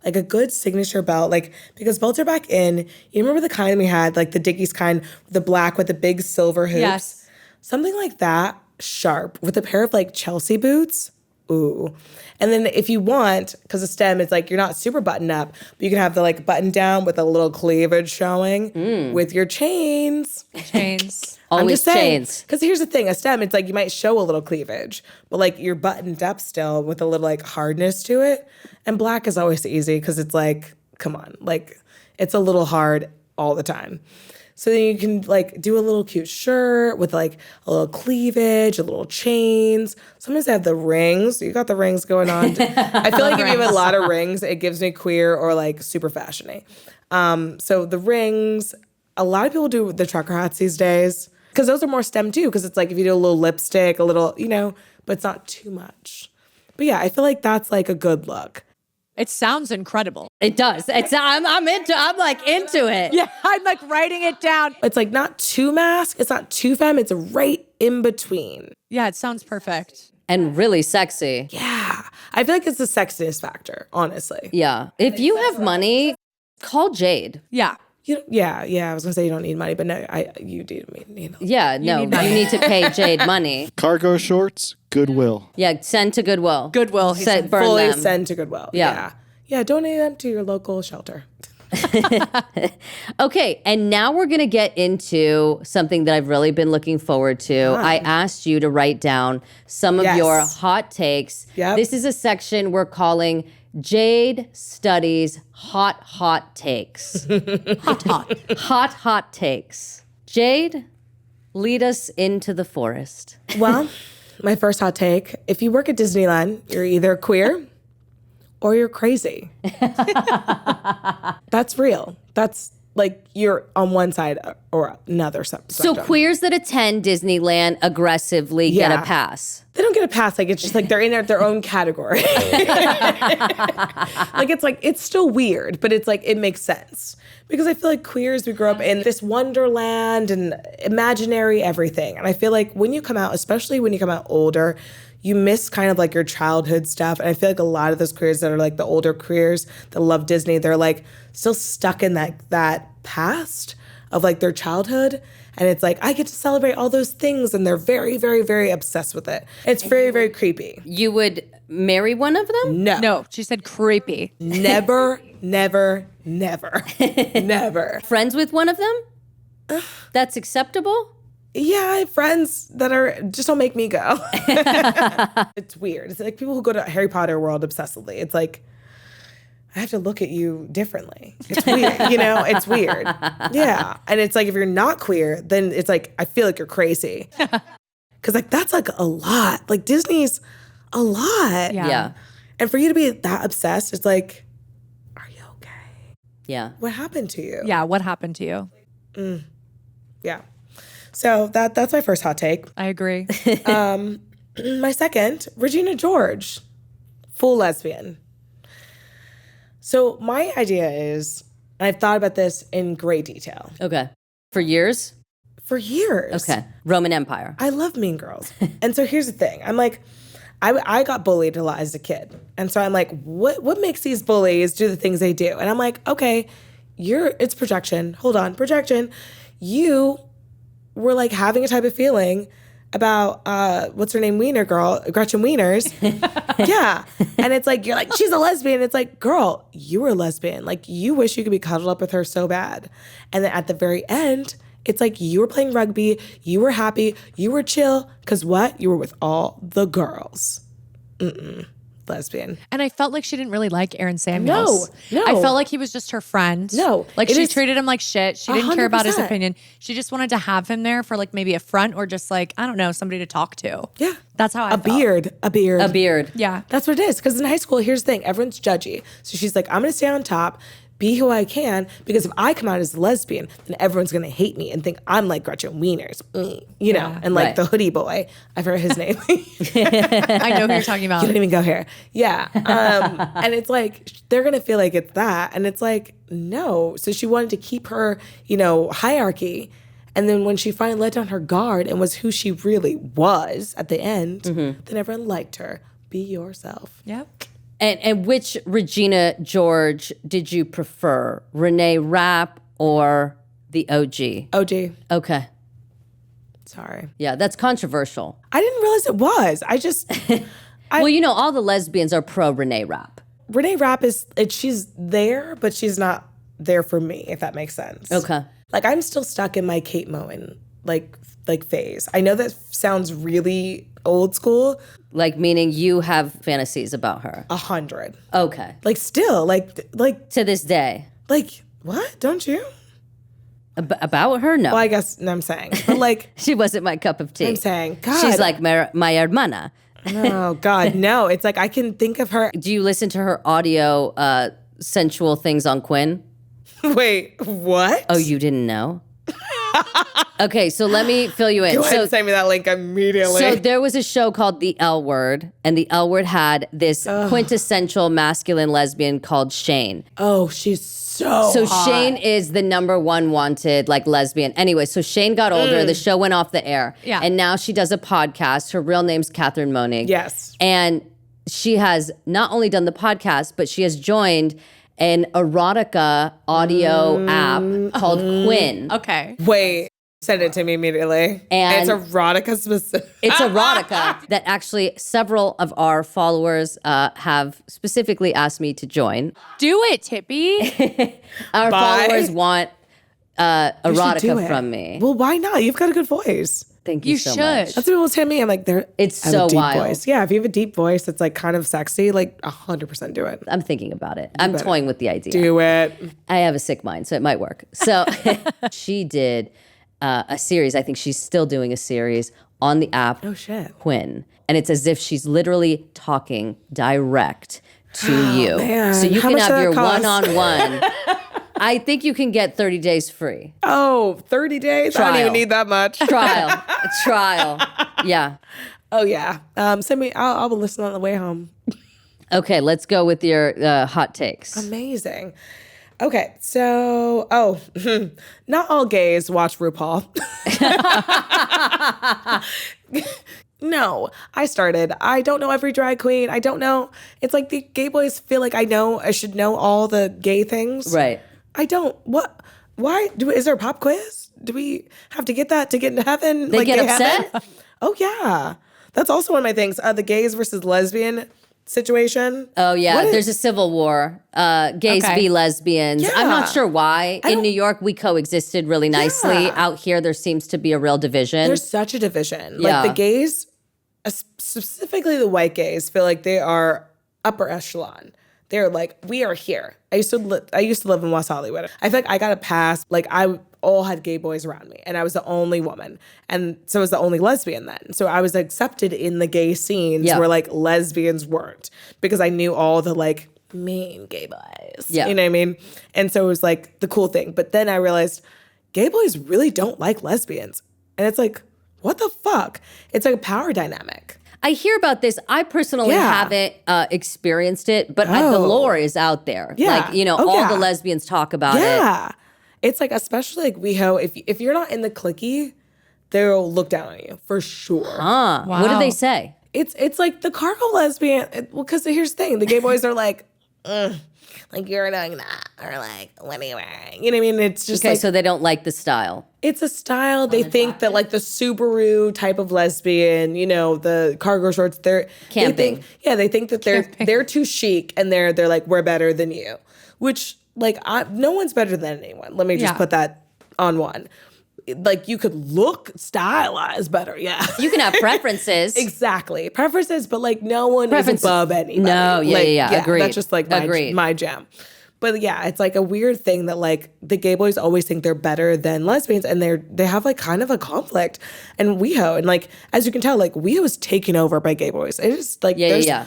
like a good signature belt, like because belts are back in. You remember the kind we had, like the Dickies kind, the black with the big silver hoops? Yes. Something like that, sharp, with a pair of like Chelsea boots. Ooh. And then if you want, because a stem is like you're not super buttoned up, but you can have the like button down with a little cleavage showing with your chains. Chains. Always chains. Because here's the thing, a stem, it's like you might show a little cleavage, but like you're buttoned up still with a little like hardness to it. And black is always easy because it's like, come on, like it's a little hard all the time. So then you can like do a little cute shirt with like a little cleavage, a little chains. Sometimes they have the rings. You got the rings going on. I feel like if you have a lot of rings, it gives me queer or like super fashiony. So the rings, a lot of people do the trucker hats these days because those are more STEM too. Because it's like if you do a little lipstick, a little, but it's not too much. But yeah, I feel like that's like a good look. It sounds incredible. It does. I'm like into it. Yeah, I'm like writing it down. It's like not too mask, it's not too femme, it's right in between. Yeah, it sounds perfect. And really sexy. Yeah. I feel like it's the sexiness factor, honestly. Yeah. If you have money, call Jade. Yeah. Yeah. I was gonna say you don't need money, but no, you do need. Yeah, no, you need to pay Jade money. Cargo shorts, Goodwill. Yeah, send to Goodwill. Goodwill, he said. Burn Fully them. send to Goodwill. Yeah. Yeah, donate them to your local shelter. Okay, and now we're going to get into something that I've really been looking forward to. I asked you to write down some of your hot takes. Yep. This is a section we're calling Jade Studies Hot Takes. Hot takes. Jade, lead us into the forest. Well, my first hot take, if you work at Disneyland, you're either queer or you're crazy. That's real. That's like you're on one side or another spectrum. So queers that attend Disneyland aggressively get a pass. They don't get a pass. Like, it's just like they're in their own category. Like, it's still weird, but it's like, it makes sense. Because I feel like queers, we grow up in this wonderland and imaginary everything. And I feel like when you come out, especially when you come out older, you miss kind of like your childhood stuff. And I feel like a lot of those queers that are like the older queers that love Disney, they're like still stuck in that past of like their childhood. And it's like, I get to celebrate all those things. And they're very, very, very obsessed with it. It's very, very creepy. You would marry one of them? No, she said creepy. Never. Never. Friends with one of them? That's acceptable? Yeah, I have friends that are, just don't make me go. It's weird. It's like people who go to Harry Potter world obsessively. It's like, I have to look at you differently. It's weird, it's weird. Yeah. And it's like, if you're not queer, then it's like, I feel like you're crazy. Because like, that's like a lot. Like Disney's a lot. Yeah. And for you to be that obsessed, it's like, are you okay? Yeah. What happened to you? Yeah, what happened to you? Yeah. So that's my first hot take. I agree. My second, Regina George, full lesbian. So my idea is, and I've thought about this in great detail. Okay. For years? For years. Okay. Roman Empire. I love Mean Girls. And so here's the thing. I'm like, I got bullied a lot as a kid. And so I'm like, what makes these bullies do the things they do? And I'm like, okay, it's projection. Hold on, projection. You were like having a type of feeling about what's her name, Wiener girl, Gretchen Wieners. Yeah. And it's like, you're like, she's a lesbian. It's like, girl, you were a lesbian. Like, you wish you could be cuddled up with her so bad. And then at the very end, it's like you were playing rugby, you were happy, you were chill, because what? You were with all the girls. Lesbian. And I felt like she didn't really like Aaron Samuels. No. I felt like he was just her friend. No. Like she treated him like shit. She didn't care about his 100%. opinion. She just wanted to have him there for like maybe a front or just like, I don't know, somebody to talk to. Yeah. That's how I felt. A beard. Yeah. That's what it is. Because in high school, here's the thing. Everyone's judgy. So she's like, I'm going to stay on top, be who I can, because if I come out as a lesbian, then everyone's going to hate me and think I'm like Gretchen Wieners, and like the hoodie boy. I forgot his name. I know who you're talking about. You don't even go here. Yeah. And it's like, they're going to feel like it's that. And it's like, no. So she wanted to keep her, hierarchy. And then when she finally let down her guard and was who she really was at the end, then everyone liked her. Be yourself. Yep. And which Regina George did you prefer? Renee Rap or the OG? OG. Okay. Sorry. Yeah, that's controversial. I didn't realize it was. I just... Well, all the lesbians are pro Renee Rap. Renee Rap she's there, but she's not there for me, if that makes sense. Okay. Like, I'm still stuck in my Kate Moen, like phase. I know that sounds really old school. Like, meaning you have fantasies about her. 100. Okay. Like, still, like, To this day. like, what? Don't you? About her? No. Well, I guess I'm saying, but like, She wasn't my cup of tea. I'm saying, God. She's like my hermana. Oh, God, no. It's like, I can think of her. Do you listen to her audio sensual things on Quinn? Wait, what? Oh, you didn't know? Okay, so let me fill you in. Go ahead and send me that link immediately. So there was a show called The L Word, and The L Word had this quintessential masculine lesbian called Shane. Oh, she's so hot. Shane is the number one wanted lesbian. Anyway, so Shane got older. The show went off the air. Yeah. And now she does a podcast. Her real name's Catherine Monig. Yes. And she has not only done the podcast, but she has joined an erotica audio app called Quinn. Okay. Wait, send it to me immediately. And it's erotica specific. It's erotica that actually several of our followers have specifically asked me to join. Do it, Tippy. Our Bye. followers want You should do erotica it. from me. Well, why not? You've got a good voice. Thank you You so should. much. That's what people tell me. I'm like, It's I have a so deep wild. voice. Yeah, if you have a deep voice that's like kind of sexy, like 100% do it. I'm thinking about it. I'm better. toying with the idea. Do it. I have a sick mind, so it might work. So she did a series. I think she's still doing a series on the app Oh shit. Quinn. And it's as if she's literally talking direct to you. man. So you How can much have does your that cost? one-on-one. I think you can get 30 days free. Oh, 30 days? I don't Trial. even need that much. Trial. Yeah. Oh yeah. Send me. I'll listen on the way home. Okay, let's go with your hot takes. Amazing. Okay, so not all gays watch RuPaul. No, I started. I don't know every drag queen. I don't know. It's like the gay boys feel like I should know all the gay things. Right. I don't. What? Why? Is there a pop quiz? Do we have to get that to get into heaven? They get have upset? it? Oh yeah, that's also one of my things. The gays versus lesbian situation. Oh yeah, What is- there's a civil war. Gays Okay. v lesbians. I'm not Yeah. sure why. In New York, we coexisted really nicely. Yeah. Out here, there seems to be a real division. There's such a division. Yeah. Like the gays, specifically the white gays, feel like they are upper echelon. They're like, we are here. I used to live in West Hollywood. I feel like I got a pass. Like I all had gay boys around me, and I was the only woman, and so I was the only lesbian then. So I was accepted in the gay scenes Yeah. where like lesbians weren't, because I knew all the like mean gay boys. Yeah. You know what I mean? And so it was like the cool thing. But then I realized gay boys really don't like lesbians, and it's like, what the fuck? It's like a power dynamic. I hear about this. I personally Yeah. haven't experienced it, but the Oh. lore is out there. Yeah. Like, you know, Oh, all yeah. the lesbians talk about it. Yeah. It's like, especially like WeHo, if you're not in the cliquey, they'll look down on you for sure. Huh. What do Wow. they say? It's like the cargo lesbian. Well, because here's the thing, the gay boys are like, like you're doing that, or like, what are you wearing? You know what I mean? It's just Okay, like, so they don't like the style. it's a style. They think that like the Subaru type of lesbian, you know, the cargo shorts, they Camping. think that they're too chic, and they're like, we're better than you, which like no one's better than anyone. Let me just Yeah. put that on one. Like you could look stylized better, yeah. You can have preferences. Exactly. Preferences, but like no one Preferences. is above anybody. No, yeah, Like, yeah, agreed. That's just like Agreed. my jam. But yeah, it's like a weird thing that like the gay boys always think they're better than lesbians, and they have like kind of a conflict. And WeHo, and like as you can tell, like WeHo is taken over by gay boys. It is like Yeah.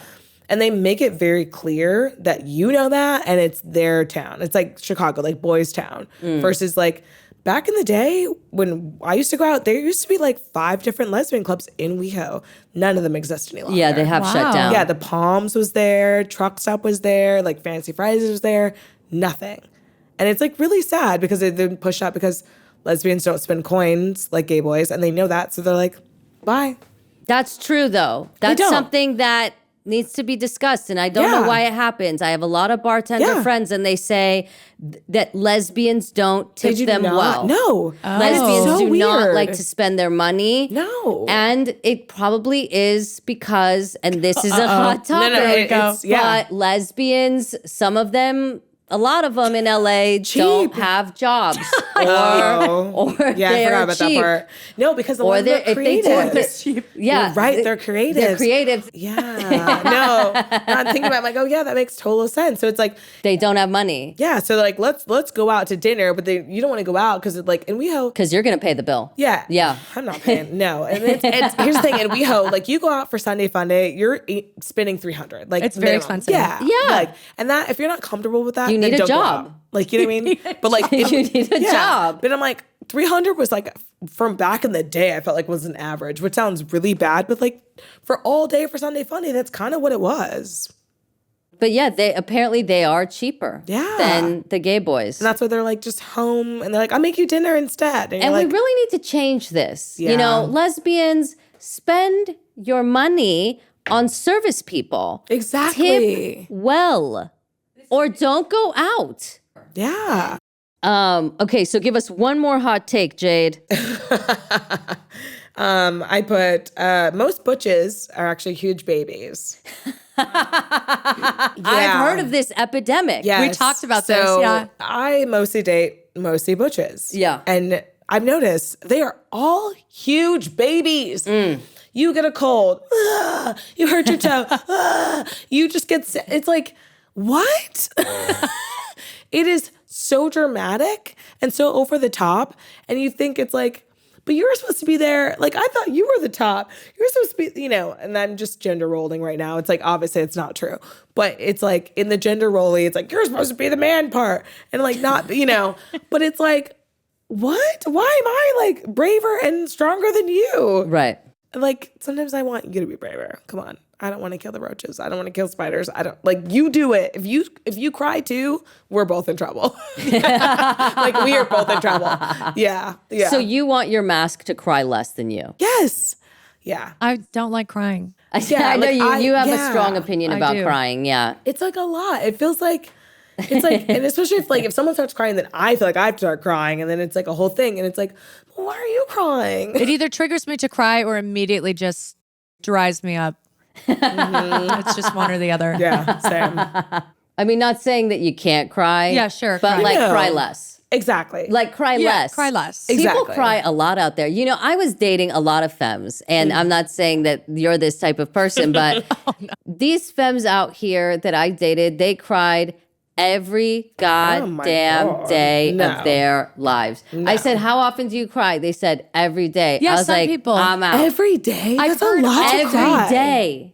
and they make it very clear that you know that, and it's their town. It's like Chicago, like boys' town, versus like back in the day when I used to go out, there used to be like 5 different lesbian clubs in WeHo. None of them exist any longer. Yeah, they have shut Wow. down. Yeah, the Palms was there, Truck Stop was there, like Fancy Fridays was there, nothing. And it's like really sad because they've been pushed out because lesbians don't spend coins like gay boys, and they know that, so they're like, bye. That's true, though. That's don't. something that needs to be discussed, and I don't know Yeah. why it happens. I have a lot of bartender Yeah. friends, and they say that lesbians don't tip They do them not. well. No. Lesbians So do not weird. like to spend their money. No. And it probably is because, and this is a hot No, topic, no, it's- yeah. but lesbians, some of them, a lot of them in LA don't have jobs, or Oh. Yeah, I they're forgot about cheap. that part. No, because a Or lot of them they're are if they creative. don't, yeah, You're right, they're creative. They're creative. Yeah. No. Not thinking about it, I'm like, oh yeah, that makes total sense. So it's like, They don't have money yeah, so like let's go out to dinner, but you don't want to go out because like in WeHo, because you're gonna pay the bill. yeah, Yeah. I'm not paying. No, and it's here's the thing in WeHo, like you go out for Sunday Fun Day, you're spending $300. Like It's very minimum. expensive. Yeah, Yeah. Like, and that if you're not comfortable with that, You then need a don't go job. out. Like you know what I mean? But like You need a job. But I'm like 300 was like from back in the day. I felt like was an average, which sounds really bad, but like for all day for Sunday Fun Day, that's kind of what it was. But yeah, they are cheaper Yeah. than the gay boys. And that's why they're like just home, and they're like, I'll make you dinner instead. And you're we like, really need to change this. You know, Yeah. lesbians, spend your money on service people. Exactly. Tip well, or don't go out. Yeah. Okay, so give us one more hot take, Jade. I put most butches are actually huge babies. I've heard of this epidemic. Yes. We talked about this, So yeah. I mostly date butches. Yeah. And I've noticed they are all huge babies. You get a cold. You hurt your toe. You just get sick. It's like, what? It is so dramatic and so over the top. And you think it's like, but you were supposed to be there. Like, I thought you were the top. You were supposed to be, and I'm just gender rolling right now. It's like, obviously it's not true. But it's like, in the gender rolling, it's like, you're supposed to be the man part. And like, not, but it's like, what? Why am I like braver and stronger than you? Right. Like, sometimes I want you to be braver. Come on. I don't want to kill the roaches. I don't want to kill spiders. I don't you do it. If you cry too, we're both in trouble. Like, we are both in trouble. Yeah. Yeah. So you want your mask to cry less than you? Yes. Yeah. I don't like crying. Yeah, I know like, you have a yeah. strong opinion I about do. crying. Yeah. It's like a lot. It feels like it's like, and especially if someone starts crying, then I feel like I have to start crying, and then it's like a whole thing, and it's like, well, why are you crying? It either triggers me to cry or immediately just dries me up. It's just one or the other. Yeah, same. I mean, not saying that you can't cry. Yeah, sure, But cry. like No. cry less. Exactly. Like cry Yeah, less. cry less. People Exactly. cry a lot out there. I was dating a lot of femmes, and I'm not saying that you're this type of person, but these femmes out here that I dated, they cried every goddamn God. day No. of their lives. I said, how often do you cry? They said, every day. Yeah, I was some like, people. I'm out. Every day? I've That's a heard lot to cry. Every day.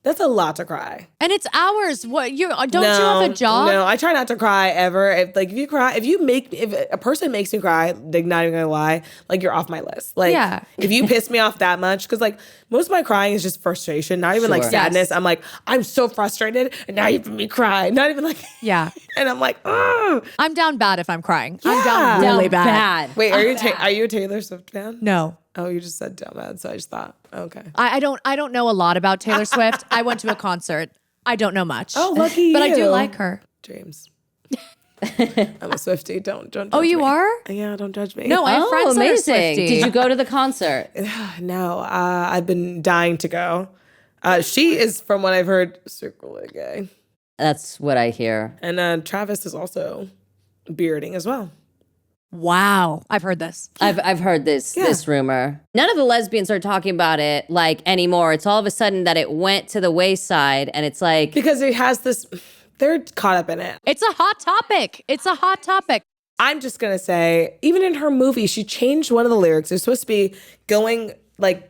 That's a lot to cry. And it's hours. What you don't you have a job? No, I try not to cry ever. If you cry, if a person makes me cry, like, not even gonna lie, like, you're off my list. Like, Yeah. if you piss me off that much, because like most of my crying is just frustration, not even like Sure. sadness. Yes. I'm like, I'm so frustrated, and now you make me cry. Not even like, Yeah. and I'm like, ugh. I'm down bad if I'm crying. I'm Yeah. down really Down bad. Wait, are you a Taylor Swift fan? No. Oh, you just said down bad, so I just thought, okay. I don't know a lot about Taylor Swift. I went to a concert. I don't know much. Oh, lucky But I do you. like her. Dreams. I'm a Swiftie. Don't judge Oh, you me. are? Yeah, don't judge me. No, I have Oh, friends that are amazing. Swiftie. Did you go to the concert? No, I've been dying to go. She is, from what I've heard, secretly gay. That's what I hear. And Travis is also bearding as well. Wow. I've heard this. I've heard this rumor. None of the lesbians are talking about it like anymore. It's all of a sudden that it went to the wayside, and it's like, Because it has this, they're caught up in it. It's a hot topic. It's a hot topic. I'm just going to say, even in her movie, she changed one of the lyrics. It's supposed to be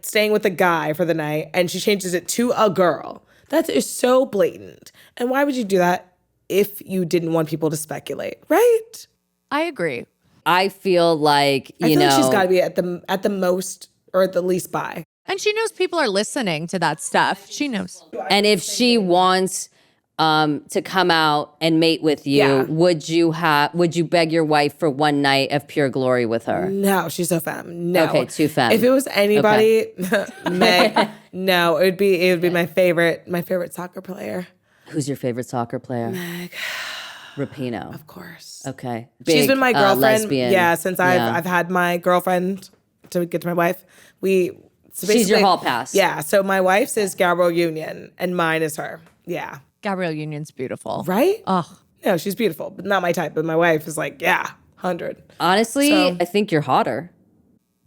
staying with a guy for the night, and she changes it to a girl. That is so blatant. And why would you do that if you didn't want people to speculate, right? I agree. I feel like I feel like she's got to be at the most or at the least bi. And she knows people are listening to that stuff. She knows. and if she wants to come out and mate with you, Yeah. would you beg your wife for one night of pure glory with her? No, she's so femme. No. Okay, too femme. If it was anybody, Meg, no, it would be my favorite soccer player. Who's your favorite soccer player? Meg. Rapinoe. Of course. Okay. She's Big, been my girlfriend. lesbian. Yeah, since I've had my girlfriend to get to my wife. So She's your basically- hall pass. Yeah, so my wife's is Gabrielle Union and mine is her. Yeah. Gabrielle Union's beautiful. Right? Oh, No, she's beautiful, but not my type. But my wife is like, yeah, 100. Honestly, So- I think you're hotter.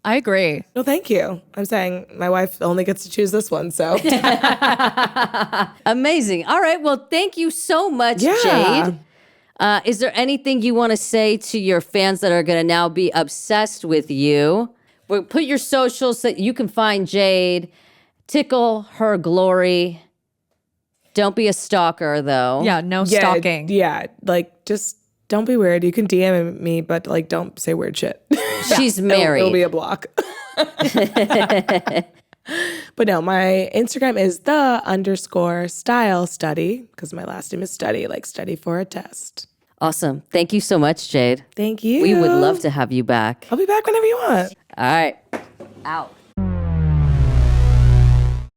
I agree. No, thank you. I'm saying my wife only gets to choose this one, so. Amazing. All right. Well, thank you so much, Yeah. Jade. Is there anything you want to say to your fans that are going to now be obsessed with you? We'll put your socials so that you can find Jade, tickle her glory. Don't be a stalker, though. Yeah, no stalking. Yeah, like, just don't be weird. You can DM me, but like, don't say weird shit. She's married. It'll be a block. But no, my Instagram is _style study because my last name is Study, like study for a test. Awesome. Thank you so much, Jade. Thank you. We would love to have you back. I'll be back whenever you want. All right. Out.